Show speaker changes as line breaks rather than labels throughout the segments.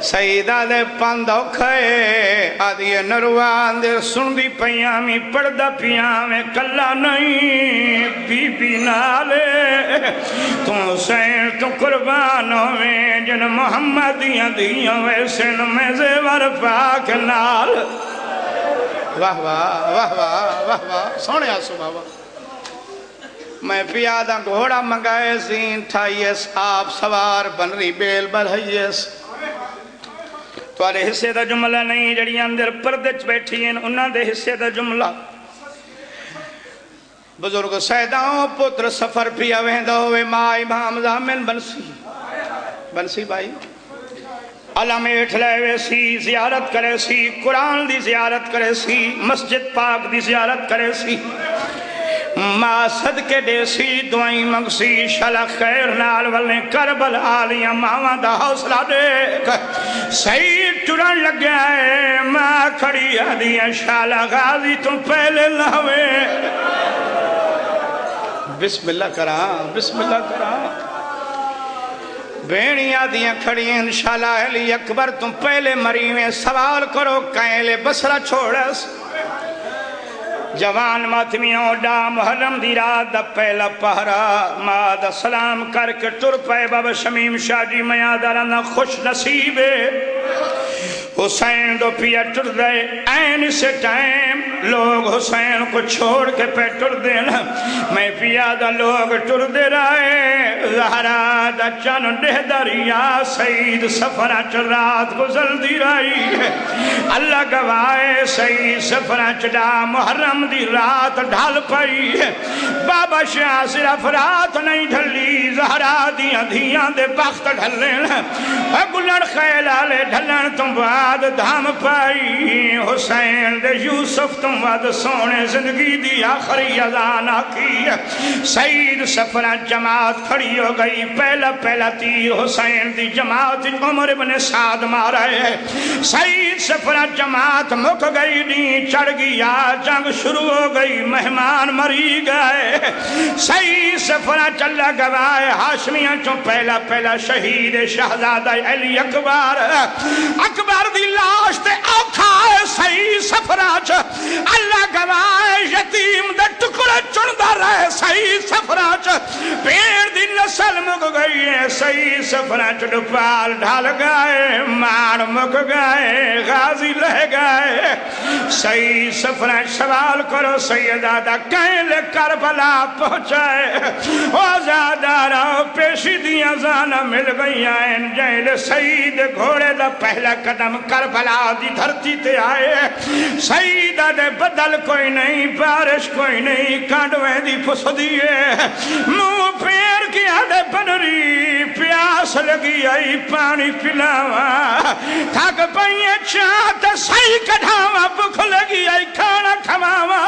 سیدہ دے پاندو کھائے آدھی نروان دے سن دی پیامی پردہ پیامے کلا نہیں بی بی نالے تو حسین تو قربانوں میں جن محمدیاں دیوں ویسے میں زیور پاک نال واہ واہ واہ واہ واہ واہ سونے آسو بابا میں پیادہ گھوڑا منگائے زین ٹھائیس آپ سوار بنری بیل بلھائیس توارے حصے دا جملہ نہیں جڑی اندر پردچ بیٹھی ہیں انہاں دے حصے دا جملہ بزرگ سیداؤں پتر سفر پیا ویندہ ہوئے ماں امام زامن بنسی بھائی علم ایٹھ لے سی زیارت کرے سی قرآن دی زیارت کرے سی مسجد پاک دی زیارت کرے سی ماں صدقے دے سی دعائیں منگسی شلہ خیر نال والنے کربل آلیاں ماں دا حوصلہ دے سید ٹرن لگ گئے ماں کھڑی آدیاں شالہ غازی تم پہلے لاوے بسم اللہ کرام بسم اللہ کرام بینیاں دیاں کھڑی انشاءاللہ علی اکبر تم پہلے مری میں سوال کرو کائلے بسرہ چھوڑس جوان ماتمیوں ڈا محرم دی رات دا پہلا پہرا ماد سلام کر کے ٹر پے بابا شمیم شاہ جی میادارنا خوش نصیبے حسین دو پیا ٹر دے این سے ٹائم لوگ حسین کو چھوڑ کے پہ ٹر دینا میں پیا دا لوگ ٹر دے رہے زہرا دا چن دے دریا سید سفرہ چرات گزل دی رہی اللہ گوائے سید سفرہ چڑا محرم دی رات ڈھال پئی بابا شاہ صرف رات نہیں ڈھلی زہرا دیاں دیاں دے بخت ڈھلیں گلن خیلالے ڈھلن تم بعد دھام پائی حسین دے یوسف تم بعد سونے زندگی دی آخری ازان آکی سید سفرہ جماعت کھڑی ہو گئی پہلا تیر حسین دی جماعت عمر ابن سعد مارا ہے سید سفرہ جماعت مک گئی نہیں چڑھ گیا جنگ شروع ہو گئی مہمان مری گئے سید سفرہ چلا گوائے ہاشمیاں چوں پہلا شہید شہزادہ علی اکبر دی لاش تے اوکھا ہے صحیح سفراج اللہ گوائے یتیم دے ٹکڑے چندہ رہے صحیح سفراج پیر دی نسل مک گئی ہے صحیح سفراج ڈپال ڈھال گئے مان مک گئے غازی لہ گئے صحیح سفراج سوال کرو سیدادہ کہیں لے کربلا پہنچائے آزادہ رہو پیشی دیاں زانہ مل گئی آئین جیل سید گھوڑے دا پہلا قدم کربلا دی دھرتی تے آئے سیدہ دے بدل کوئی نہیں بارش کوئی نہیں کانڈویں دی پس دیئے منہ پیر کیا دے بنری پیاس لگی آئی پانی پلاوا تھک پائیے چاہتا سی کڑھاوا بکھ لگی آئی کھانا کھواوا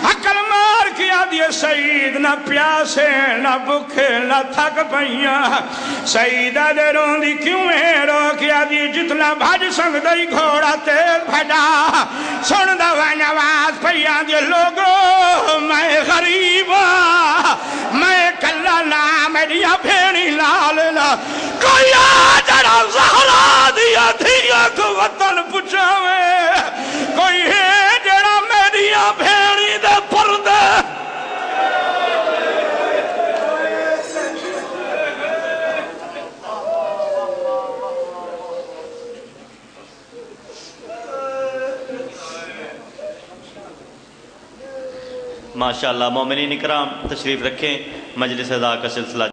عقل مار کیا دیئے سید نہ پیاسے نہ بکھے نہ تھک پائیاں سیدہ دے رون دی کیوں ہے رو کیا دیئے جتنا بھاج سنگ دائی گھوڑا تیل بھڑا سن دوائیں آواز پہیاں دیئے لوگو میں غریبا میں کلا نام دیا بھیڑی لالیلا کوئی آجرہ زہرا دیا دیا کو وطن پچھاوے کوئی ہے جڑا میریا بھیڑی دے پردے
ماشاءاللہ مومنین اکرام تشریف رکھیں مجلس ادا کا سلسلہ